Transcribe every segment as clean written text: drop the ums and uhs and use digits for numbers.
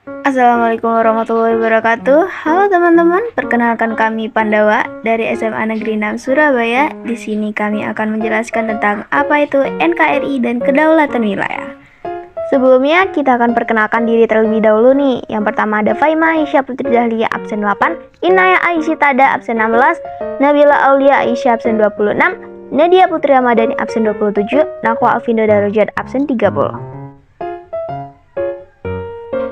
Assalamualaikum warahmatullahi wabarakatuh. Halo teman-teman, perkenalkan kami Pandawa dari SMA Negeri 6 Surabaya. Di sini kami akan menjelaskan tentang apa itu NKRI dan kedaulatan wilayah. Sebelumnya kita akan perkenalkan diri terlebih dahulu nih. Yang pertama ada Faima Aisyah Putri Dahlia absen 8, Inaya Aisyah Tada absen 16, Nabila Aulia Aisyah absen 26, Nadia Putri Ramadhani absen 27, Nakwa Alfindo Darujat absen 30.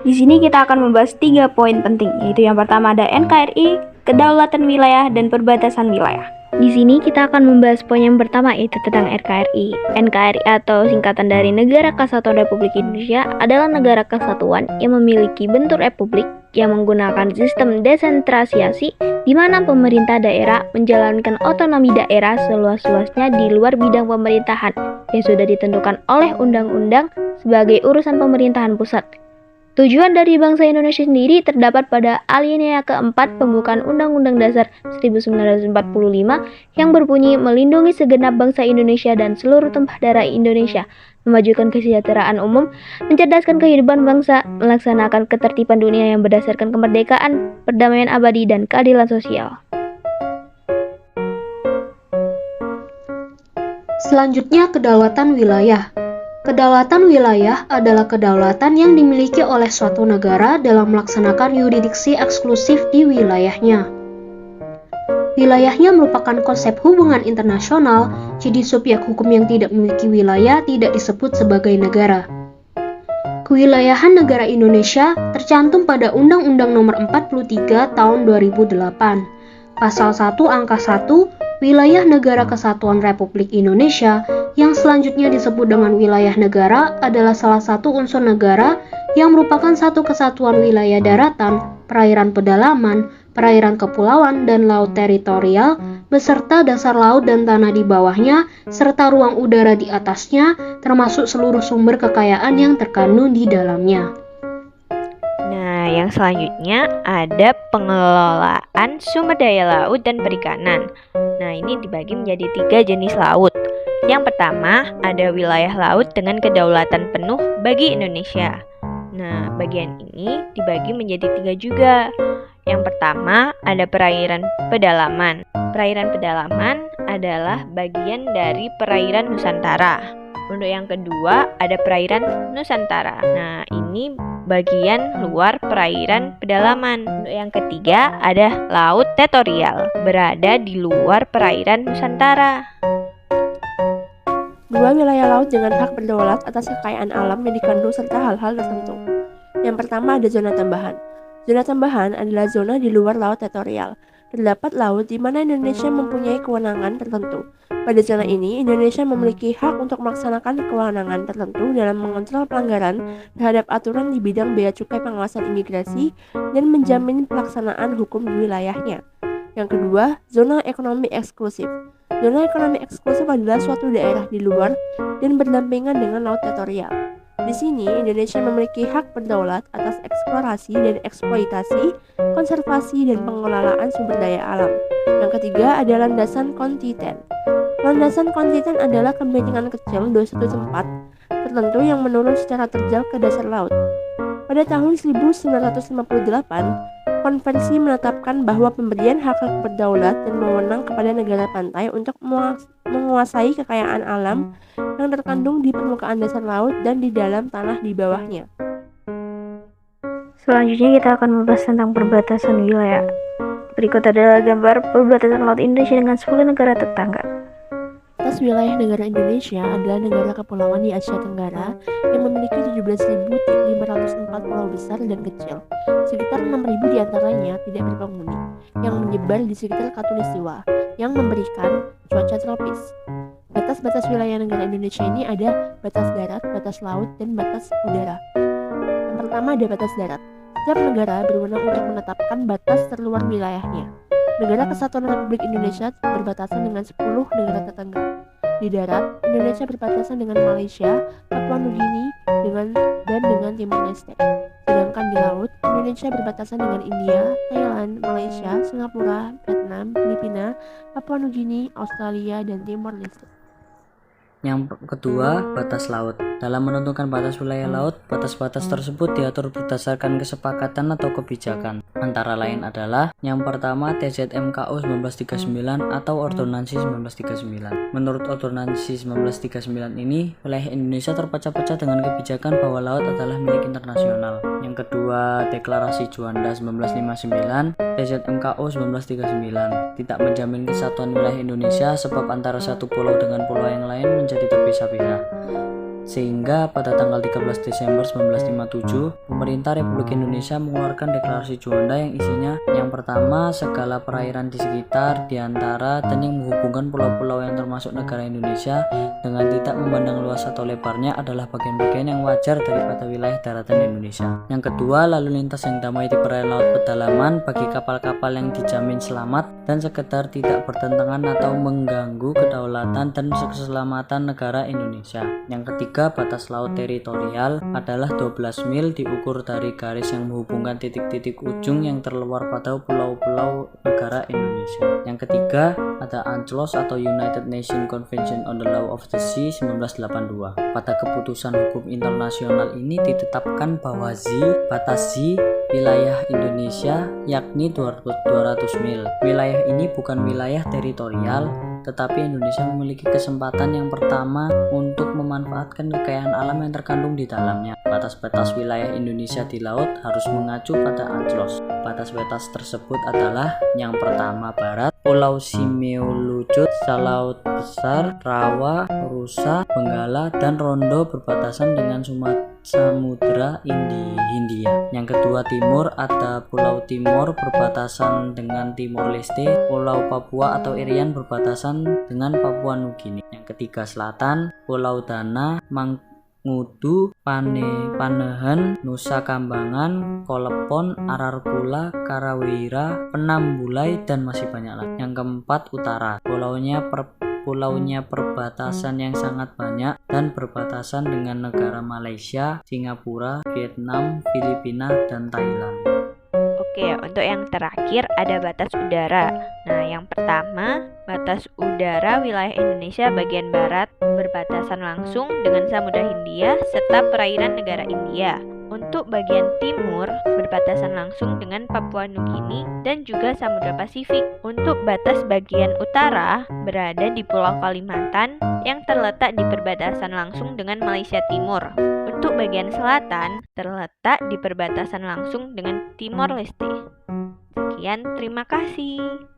Di sini kita akan membahas 3 poin penting, yaitu yang pertama ada NKRI, kedaulatan wilayah, dan perbatasan wilayah. Di sini kita akan membahas poin yang pertama, yaitu tentang NKRI. NKRI atau singkatan dari Negara Kesatuan Republik Indonesia adalah negara kesatuan yang memiliki bentuk republik yang menggunakan sistem desentralisasi di mana pemerintah daerah menjalankan otonomi daerah seluas-luasnya di luar bidang pemerintahan yang sudah ditentukan oleh undang-undang sebagai urusan pemerintahan pusat. Tujuan dari bangsa Indonesia sendiri terdapat pada alinea keempat pembukaan Undang-Undang Dasar 1945 yang berbunyi melindungi segenap bangsa Indonesia dan seluruh tumpah darah Indonesia, memajukan kesejahteraan umum, mencerdaskan kehidupan bangsa, melaksanakan ketertiban dunia yang berdasarkan kemerdekaan, perdamaian abadi, dan keadilan sosial. Selanjutnya, kedaulatan wilayah. Kedaulatan wilayah adalah kedaulatan yang dimiliki oleh suatu negara dalam melaksanakan yurisdiksi eksklusif di wilayahnya. Wilayahnya merupakan konsep hubungan internasional, jadi subjek hukum yang tidak memiliki wilayah tidak disebut sebagai negara. Kewilayahan negara Indonesia tercantum pada Undang-Undang Nomor 43 Tahun 2008. Pasal 1 Angka 1, Wilayah Negara Kesatuan Republik Indonesia yang selanjutnya disebut dengan wilayah negara adalah salah satu unsur negara yang merupakan satu kesatuan wilayah daratan, perairan pedalaman, perairan kepulauan, dan laut teritorial, beserta dasar laut dan tanah di bawahnya, serta ruang udara di atasnya, termasuk seluruh sumber kekayaan yang terkandung di dalamnya. Nah, yang selanjutnya ada pengelolaan sumber daya laut dan perikanan. Nah, ini dibagi menjadi 3 jenis laut. Yang pertama, ada wilayah laut dengan kedaulatan penuh bagi Indonesia. Nah, bagian ini dibagi menjadi 3 juga. Yang pertama, ada perairan pedalaman. Perairan pedalaman adalah bagian dari perairan Nusantara. Untuk yang kedua, ada perairan Nusantara. Nah, ini bagian luar perairan pedalaman. Untuk yang ketiga, ada laut teritorial, berada di luar perairan Nusantara. Dua wilayah laut dengan hak berdaulat atas kekayaan alam yang dikandung serta hal-hal tertentu. Yang pertama ada zona tambahan. Zona tambahan adalah zona di luar laut teritorial. Terdapat laut di mana Indonesia mempunyai kewenangan tertentu. Pada zona ini, Indonesia memiliki hak untuk melaksanakan kewenangan tertentu dalam mengontrol pelanggaran terhadap aturan di bidang bea cukai, pengawasan imigrasi, dan menjamin pelaksanaan hukum di wilayahnya. Yang kedua, zona ekonomi eksklusif. Zona ekonomi eksklusif adalah suatu daerah di luar dan berdampingan dengan laut teritorial. Di sini, Indonesia memiliki hak berdaulat atas eksplorasi dan eksploitasi, konservasi, dan pengelolaan sumber daya alam. Yang ketiga ada landasan kontinen. Landasan kontinen adalah kebencangan kecil dari suatu tempat tertentu yang menurun secara terjal ke dasar laut. Pada tahun 1958, konvensi menetapkan bahwa pemberian hak berdaulat dan wewenang kepada negara pantai untuk menguasai kekayaan alam yang terkandung di permukaan dasar laut dan di dalam tanah di bawahnya. Selanjutnya kita akan membahas tentang perbatasan wilayah. Berikut adalah gambar perbatasan laut Indonesia dengan 10 negara tetangga. Atas wilayah negara Indonesia adalah negara kepulauan di Asia Tenggara yang memiliki 17.504 pulau besar dan kecil. Sekitar 6.000 diantaranya tidak berpenghuni, yang menyebar di sekitar Khatulistiwa, yang memberikan cuaca tropis. Batas-batas wilayah negara Indonesia ini ada batas darat, batas laut, dan batas udara. Yang pertama ada batas darat. Setiap negara berwenang untuk menetapkan batas terluar wilayahnya. Negara Kesatuan Republik Indonesia berbatasan dengan 10 negara tetangga. Di darat, Indonesia berbatasan dengan Malaysia, Papua Nugini, dengan Timor Leste. Sedangkan di laut, Indonesia berbatasan dengan India, Thailand, Malaysia, Singapura, Vietnam, Filipina, Papua Nugini, Australia, dan Timor Leste. Yang kedua, batas laut. Dalam menentukan batas wilayah laut, batas-batas tersebut diatur berdasarkan kesepakatan atau kebijakan. Antara lain adalah yang pertama TZMKU 1939 atau Ordonansi 1939. Menurut Ordonansi 1939 ini, wilayah Indonesia terpecah-pecah dengan kebijakan bahwa laut adalah milik internasional. Yang kedua, Deklarasi Juanda 1959, TZMKU 1939 tidak menjamin kesatuan wilayah Indonesia sebab antara satu pulau dengan pulau yang lain menjadi terpisah-pisah. Sehingga pada tanggal 13 Desember 1957, pemerintah Republik Indonesia mengeluarkan Deklarasi Juanda yang isinya yang pertama, segala perairan di sekitar, di antara, dan yang menghubungkan pulau-pulau yang termasuk negara Indonesia dengan tidak memandang luas atau lebarnya adalah bagian-bagian yang wajar daripada wilayah daratan Indonesia. Yang kedua, lalu lintas yang damai di perairan laut pedalaman bagi kapal-kapal yang dijamin selamat dan sekedar tidak bertentangan atau mengganggu kedaulatan dan keselamatan negara Indonesia. Yang ketiga, batas laut teritorial adalah 12 mil diukur dari garis yang menghubungkan titik-titik ujung yang terluar pada pulau-pulau negara Indonesia. Yang ketiga, ada UNCLOS atau United Nations Convention on the Law of the Sea 1982. Pada keputusan hukum internasional ini ditetapkan bahwa batas wilayah Indonesia yakni 200 mil. Wilayah ini bukan wilayah teritorial, tetapi Indonesia memiliki kesempatan yang pertama untuk memanfaatkan kekayaan alam yang terkandung di dalamnya. Batas-batas wilayah Indonesia di laut harus mengacu pada UNCLOS. Batas-batas tersebut adalah yang pertama barat, Pulau Simeulucut, Laut Besar, Rawa, Rusa, Benggala, dan Rondo berbatasan dengan Samudra Hindia. Yang kedua timur, ada Pulau Timor berbatasan dengan Timor Leste, Pulau Papua atau Irian berbatasan dengan Papua Nugini. Yang ketiga selatan, Pulau Dana, Mangutu, Panehan, Nusa Kambangan, Kolepon, Ararkula, Karawira, Penambulai, dan masih banyak lagi. Yang keempat utara, pulaunya perbatasan yang sangat banyak dan berbatasan dengan negara Malaysia, Singapura, Vietnam, Filipina, dan Thailand. Oke, untuk yang terakhir ada batas udara. Nah, yang pertama, batas udara wilayah Indonesia bagian barat berbatasan langsung dengan Samudra Hindia serta perairan negara India. Untuk bagian timur berbatasan langsung dengan Papua Nugini dan juga Samudra Pasifik. Untuk batas bagian utara berada di Pulau Kalimantan yang terletak di perbatasan langsung dengan Malaysia Timur. Untuk bagian selatan terletak di perbatasan langsung dengan Timor Leste. Sekian, terima kasih.